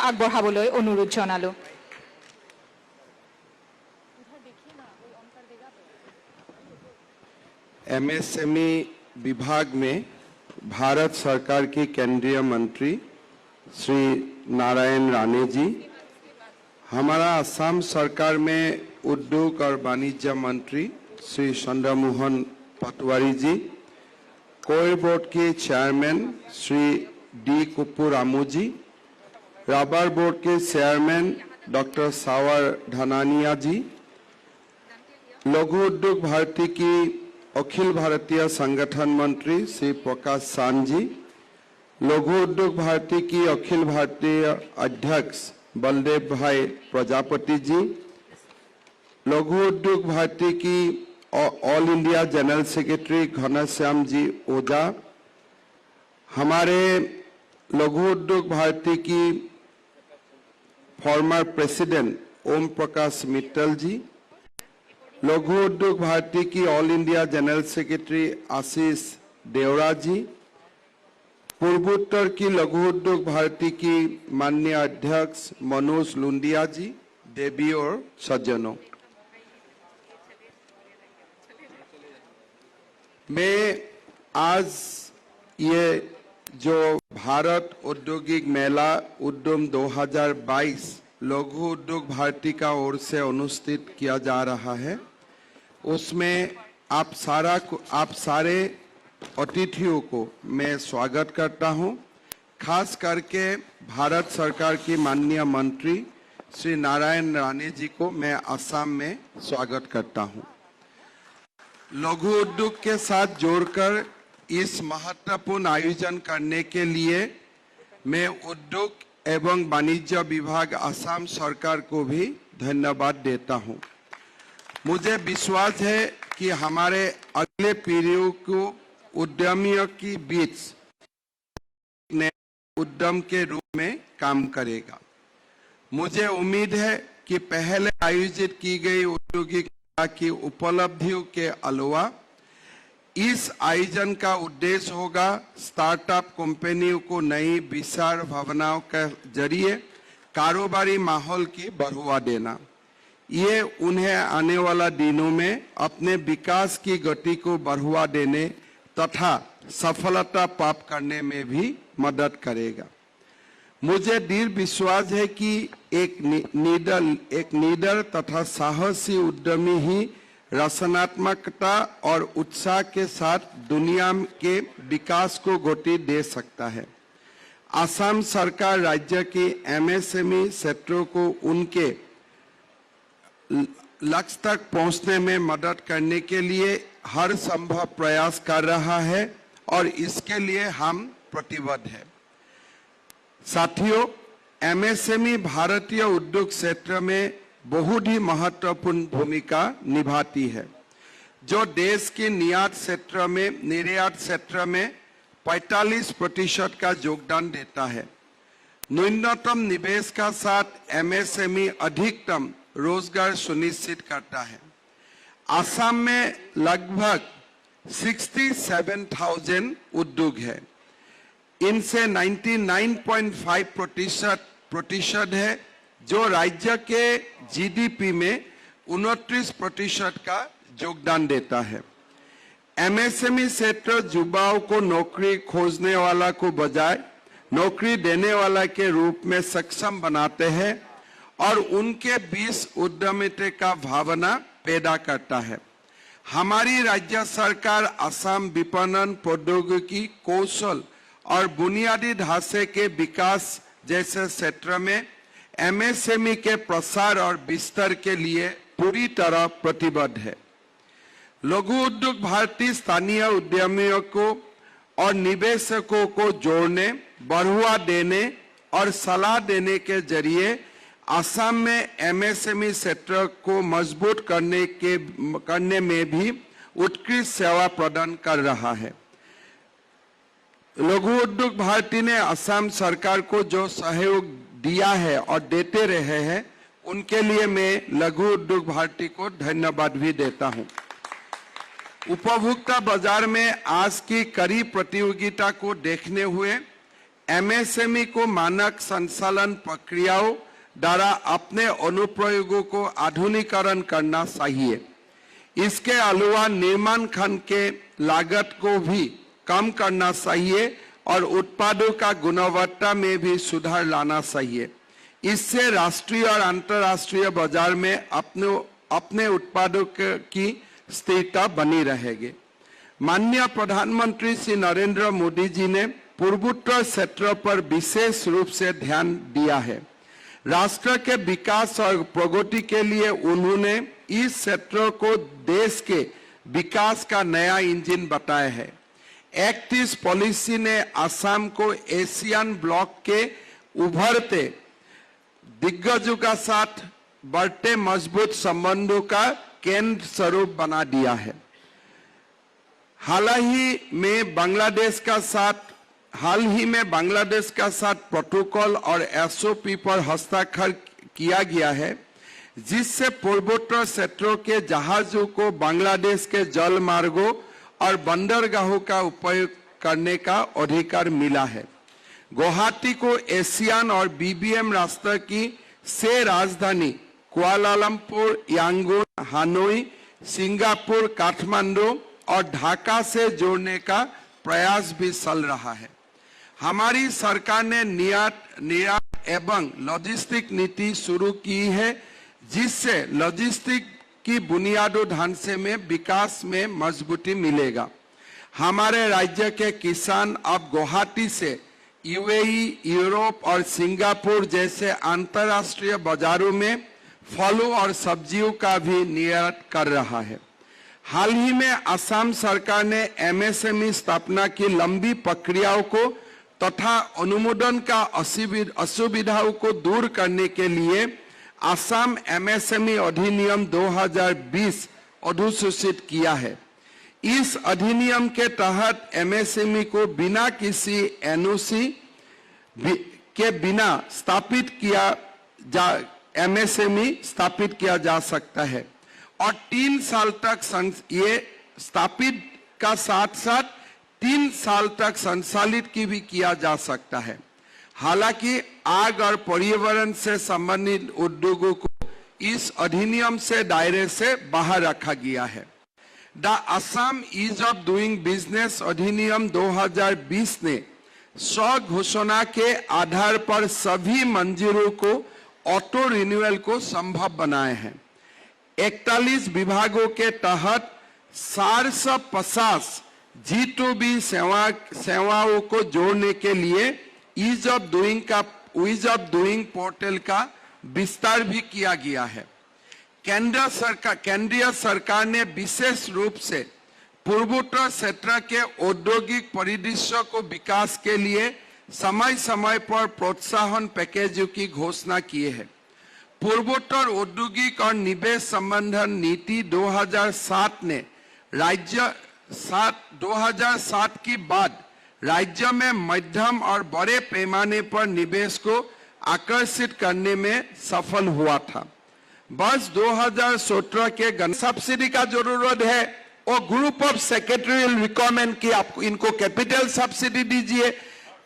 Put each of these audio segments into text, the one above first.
আগবঢ়াবলৈ অনুৰোধ জনালো। एमएसएमई विभाग में भारत सरकार के केंद्रीय मंत्री श्री नारायण राणे जी, हमारा असम सरकार में उद्योग और वाणिज्य मंत्री श्री चंद्रमोहन पटवारी जी, कोल बोर्ड के चेयरमैन श्री डी कुप्पूरामू जी, रबर बोर्ड के चेयरमैन डॉक्टर सावर धनानिया जी, लघु उद्योग भारती की अखिल भारतीय संगठन मंत्री श्री प्रकाश सान जी, लघु उद्योग भारती की अखिल भारतीय अध्यक्ष बलदेव भाई प्रजापति जी, लघु उद्योग भारती की all India general secretary Ghanshyam ji Ojha, हमारे लघु उद्योग भारती की फॉर्मर प्रेसिडेंट ओम प्रकाश मित्तल जी, लघु उद्योग भारती की all India general secretary Ashish Devra ji, पूर्वोत्तर की लघु उद्योग भारती की माननीय अध्यक्ष मनोज लुंडिया जी, देवी और सज्जनों, मैं आज ये जो भारत औद्योगिक मेला उद्यम 2022 लघु उद्योग भारती का ओर से अनुष्ठित किया जा रहा है, उसमें आप सारे अतिथियों को मैं स्वागत करता हूं। खास करके भारत सरकार की माननीय मंत्री श्री नारायण राणे जी को मैं असम में स्वागत करता हूं। लघु उद्योग के साथ जोड़कर इस महत्वपूर्ण आयोजन करने के लिए मैं उद्योग एवं वाणिज्य विभाग असम सरकार को भी धन्यवाद देता हूं। मुझे विश्वास है कि हमारे अगले पीढ़ियों को उद्यमियों की बीच उद्यम के रूप में काम करेगा। मुझे उम्मीद है कि पहले आयोजित की गई औद्योगिक की उपलब्धियों के अलावा इस आयोजन का उद्देश्य होगा स्टार्टअप कंपनियों को नई विचार भावनाओं के जरिए कारोबारी माहौल की बढ़ावा देना। ये उन्हें आने वाला दिनों में अपने विकास की गति को बढ़ावा देने तथा सफलता प्राप्त करने में भी मदद करेगा। मुझे दृढ़ विश्वास है कि एक निडर तथा साहसी उद्यमी ही रचनात्मकता और उत्साह के साथ दुनिया के विकास को गति दे सकता है। असम सरकार राज्य की एमएसएमई क्षेत्रों को उनके लक्ष्य तक पहुंचने में मदद करने के लिए हर संभव प्रयास कर रहा है और इसके लिए हम प्रतिबद्ध हैं। साथियों, एमएसएमई भारतीय उद्योग क्षेत्र में बहुत ही महत्वपूर्ण भूमिका निभाती है, जो देश के निर्यात क्षेत्र में 45% का योगदान देता है। न्यूनतम निवेश का साथ एमएसएमई अधिकतम रोजगार सुनिश्चित करता है। असम में लगभग 67,000 उद्योग है। इनसे 99.5% है, जो राज्य के जीडीपी में 29% का योगदान देता है। एमएसएमई क्षेत्र युवाओं को नौकरी खोजने वाला को बजाय नौकरी देने वाला के रूप में सक्षम बनाते हैं और उनके बीच उद्यमिता का भावना पैदा करता है। हमारी राज्य सरकार असम विपणन, प्रौद्योगिकी, कौशल और बुनियादी ढांचे के विकास जैसे क्षेत्र में एमएसएमई के प्रसार और विस्तार के लिए पूरी तरह प्रतिबद्ध है। लघु उद्योग भारती स्थानीय उद्यमियों को और निवेशकों को जोड़ने, बढ़ावा देने और सलाह देने के जरिए असम में एमएसएमई क्षेत्र को मजबूत करने में भी उत्कृष्ट सेवा प्रदान कर रहा है। लघु उद्योग भारती ने असम सरकार को जो सहयोग दिया है और देते रहे हैं, उनके लिए मैं लघु उद्योग भारती को धन्यवाद भी देता हूं। उपभोक्ता बाजार में आज की कड़ी प्रतियोगिता को देखने हुए एमएसएमई को मानक संचालन प्रक्रियाओं द्वारा अपने अनुप्रयोगों को आधुनिकीकरण करना चाहिए। इसके अलावा निर्माण खंड के लागत को भी कम करना चाहिए और उत्पादों का गुणवत्ता में भी सुधार लाना चाहिए। इससे राष्ट्रीय और अंतर्राष्ट्रीय बाजार में अपने उत्पादों की स्थिरता बनी रहेगी। माननीय प्रधानमंत्री श्री नरेंद्र मोदी जी ने पूर्वोत्तर क्षेत्र पर विशेष रूप से ध्यान दिया है। राष्ट्र के विकास और प्रगति के लिए उन्होंने इस क्षेत्र को देश के विकास का नया इंजन बताया है। एक्ट ईस्ट पॉलिसी ने असम को एशियन ब्लॉक के उभरते दिग्गजों का साथ बढ़ते मजबूत संबंधों का केंद्र स्वरूप बना दिया है। हाल ही में बांग्लादेश का साथ प्रोटोकॉल और एसओपी पर हस्ताक्षर किया गया है, जिससे पूर्वोत्तर क्षेत्रों के जहाजों को बांग्लादेश के जल मार्गों और बंदरगाहों का उपयोग करने का अधिकार मिला है। गुवाहाटी को एशियन और बीबीएम रास्ते की 6 राजधानी Kuala Lumpur, Yangon, Hanoi, Singapore, Kathmandu और ढाका से जोड़ने का प्रयास भी चल रहा है। हमारी सरकार ने निर्यात एवं लॉजिस्टिक नीति शुरू की है, जिससे लॉजिस्टिक की बुनियादी ढांचे में विकास में मजबूती मिलेगा। हमारे राज्य के किसान अब गुवाहाटी से यूएई, यूरोप और सिंगापुर जैसे अंतर्राष्ट्रीय बाजारों में फलों और सब्जियों का भी निर्यात कर रहा है। हाल ही में असम सरकार ने एमएसएमई स्थापना की लंबी प्रक्रियाओं को तथा अनुमोदन का असुविधाओं को दूर करने के लिए असम एमएसएमई अधिनियम 2020 अधिसूचित किया है। इस अधिनियम के तहत एमएसएमई को बिना किसी एनओसी के बिना एमएसएमई स्थापित किया जा सकता है और 3 साल तक ये स्थापित का साथ साथ 3 साल तक संचालित की भी किया जा सकता है। हालांकि आग और पर्यावरण से संबंधित उद्योगों को इस अधिनियम से दायरे से बाहर रखा गया है। The Assam ease of doing business अधिनियम 2020 ने स्वघोषणा के आधार पर सभी मंजूरों को ऑटो रिन्यूअल को संभव बनाए हैं। 41 विभागों के तहत 450 G2B सेवाओं को जोड़ने के लिए ईज ऑफ डूइंग पोर्टल का विस्तार भी किया गया है। केंद्रीय सरकार ने विशेष रूप से पूर्वोत्तर क्षेत्र के औद्योगिक परिदृश्य को विकास के लिए समय समय पर प्रोत्साहन पैकेजों की घोषणा की है। पूर्वोत्तर औद्योगिक और निवेश संबंधन नीति 2007 ने 2007 की बाद राज्य में मध्यम और बड़े पैमाने पर निवेश को आकर्षित करने में सफल हुआ था। बस 2017 के सब्सिडी का जरूरत है और ग्रुप ऑफ सेक्रेटरियल रिक्वायरमेंट की आपको इनको कैपिटल सब्सिडी दीजिए,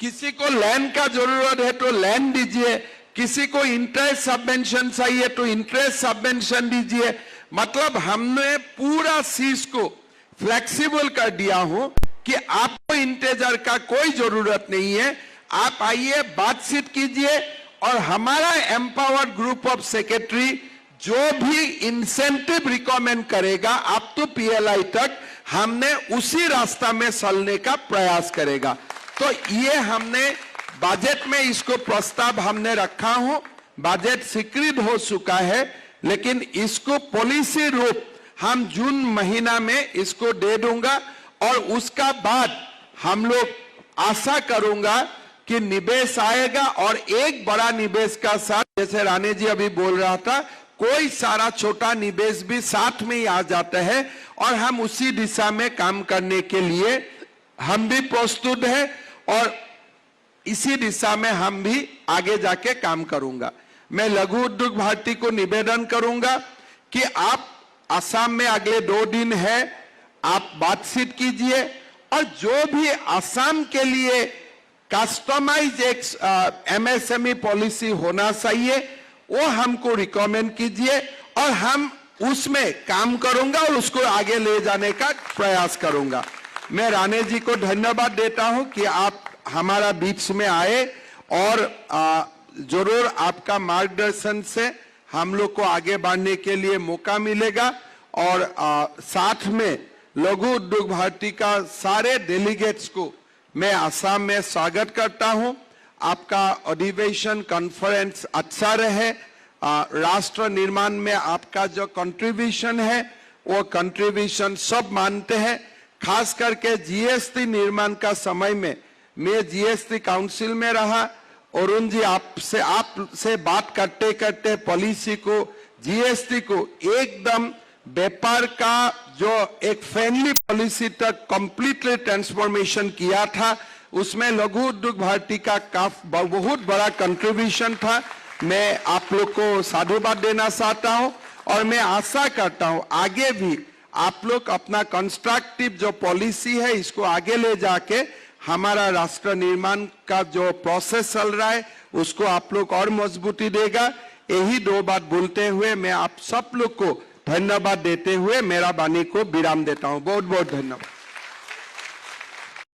किसी को लैंड का जरूरत है तो लैंड दीजिए, किसी को इंटरेस्ट सबवेंशन चाहिए तो इंटरेस्ट सबवेंशन दीजिए। मतलब हमने पूरा चीज को फ्लेक्सिबल कर दिया हो कि आपको इंतजार का कोई जरूरत नहीं है। आप आइए, बातचीत कीजिए और हमारा एम्पावर्ड ग्रुप ऑफ सेक्रेटरी जो भी इंसेंटिव रिकमेंड करेगा आप तो पीएलआई तक हमने उसी रास्ता में चलने का प्रयास करेगा। तो ये हमने बजट में इसको प्रस्ताव हमने रखा हो, बजट स्वीकृत हो चुका है, लेकिन इसको पॉलिसी रूप हम जून महीना में इसको दे दूंगा और उसका बाद हम लोग आशा करूंगा कि निवेश आएगा और एक बड़ा निवेश का साथ, जैसे राणे जी अभी बोल रहा था, कोई सारा छोटा निवेश भी साथ में ही आ जाता है और हम उसी दिशा में काम करने के लिए हम भी प्रस्तुत हैं और इसी दिशा में हम भी आगे जाके काम करूंगा। मैं लघु उद्योग भारती को निवेदन करूंगा कि आप असम में अगले 2 दिन है, आप बातचीत कीजिए और जो भी असम के लिए कस्टमाइज एक MSME पॉलिसी होना चाहिए, वो हमको रिकमेंड कीजिए और हम उसमें काम करूंगा और उसको आगे ले जाने का प्रयास करूंगा। मैं राणे जी को धन्यवाद देता हूं कि आप हमारा बीच में आए और जरूर आपका मार्गदर्शन से हम लोग को आगे बढ़ने के लिए मौका मिलेगा। और साथ में लघु उद्योग भारती का सारे डेलीगेट्स को मैं आसाम में स्वागत करता हूं। आपका अधिवेशन कॉन्फ्रेंस अच्छा रहे, राष्ट्र निर्माण में आपका जो कंट्रीब्यूशन है वो कंट्रीब्यूशन सब मानते हैं। खास करके जीएसटी निर्माण का समय में मैं जीएसटी काउंसिल में रहा। अरुण जी आपसे बात करते करते पॉलिसी को, जीएसटी को एकदम व्यापार का जो एक फ्रेंडली पॉलिसी तक कंप्लीटली ट्रांसफॉर्मेशन किया था, उसमें लघु उद्योग भारती का बहुत बड़ा कंट्रीब्यूशन था। मैं आप लोग को साधुवाद देना चाहता हूं और मैं आशा करता हूं आगे भी आप लोग अपना कंस्ट्रक्टिव जो पॉलिसी है इसको आगे ले जाके हमारा राष्ट्र निर्माण का जो प्रोसेस चल रहा है उसको आप लोग और मजबूती देगा। यही दो बात बोलते हुए मैं आप सब लोग को धन्यवाद देते हुए मेरा वाणी को विराम देता हूं। बहुत बहुत धन्यवाद।